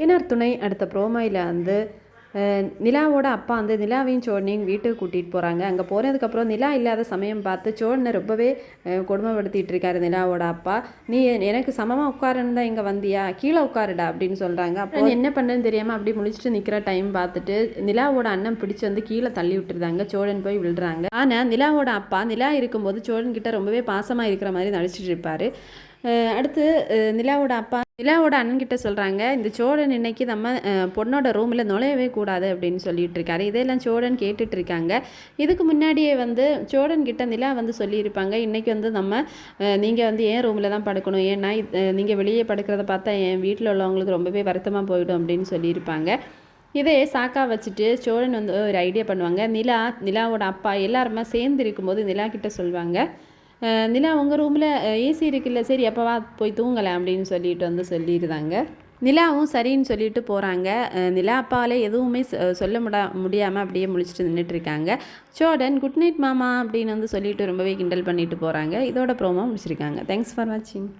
INR துணை அடுத்த ப்ரோமையில் வந்து நிலாவோட அப்பா வந்து நிலாவையும் சோழனையும் வீட்டுக்கு கூட்டிகிட்டு போகிறாங்க. அங்கே போனதுக்கப்புறம் நிலா இல்லாத சமயம் பார்த்து சோழனை ரொம்பவே கொடுமைப்படுத்திட்டு இருக்காரு நிலாவோட அப்பா. நீ எனக்கு சமமாக உட்காருன்னு தான் இங்கே வந்தியா, கீழே உட்காருடா அப்படின்னு சொல்கிறாங்க. அப்போ என்ன பண்ணுன்னு தெரியாமல் அப்படி முழிச்சிட்டு நிற்கிற டைம் பார்த்துட்டு நிலாவோட அண்ணன் பிடிச்சி வந்து கீழே தள்ளி விட்டுருந்தாங்க. சோழன் போய் விழுறாங்க. ஆனால் நிலாவோட அப்பா நிலா இருக்கும்போது சோழன் கிட்ட ரொம்பவே பாசமாக இருக்கிற மாதிரி நடிச்சிட்டு இருப்பார். அடுத்து நிலாவோட அப்பா நிலாவோட அண்ணன்கிட்ட சொல்கிறாங்க, இந்த சோழன் இன்னைக்கு நம்ம பொண்ணோட ரூமில் நுழையவே கூடாது அப்படின்னு சொல்லிட்டு இருக்காரு. இதெல்லாம் சோழன் கேட்டுட்டு இருக்காங்க. இதுக்கு முன்னாடியே வந்து சோழன் கிட்ட நிலா வந்து சொல்லியிருப்பாங்க, இன்றைக்கி வந்து நீங்கள் வந்து என் ரூமில் தான் படுக்கணும், ஏன்னா நீங்கள் வெளியே படுக்கிறத பார்த்தா என் வீட்டில் உள்ளவங்களுக்கு ரொம்பவே வருத்தமாக போயிடும் அப்படின்னு சொல்லியிருப்பாங்க. இதே சாக்கா வச்சுட்டு சோழன் வந்து ஒரு ஐடியா பண்ணுவாங்க. நிலாவோட அப்பா எல்லாருமே சேர்ந்து இருக்கும்போது நிலா கிட்ட சொல்லுவாங்க, நிலா உங்கள் ரூமில் ஏசி இருக்குல்ல, சரி அப்போவா போய் தூங்கலாம் அப்படின்னு சொல்லிட்டு வந்து சொல்லிடுறாங்க. நிலாவும் சரின்னு சொல்லிட்டு போகிறாங்க. நிலா அப்பாவால் எதுவுமே சொல்ல முடியாமல் அப்படியே முழிச்சிட்டு நின்றுட்டுருக்காங்க. சோழன் குட் நைட் மாமா அப்படின்னு வந்து சொல்லிட்டு ரொம்பவே கிண்டல் பண்ணிட்டு போகிறாங்க. இதோட ப்ரோமோ முடிச்சிருக்காங்க. தேங்க்ஸ் ஃபார் வாட்சிங்.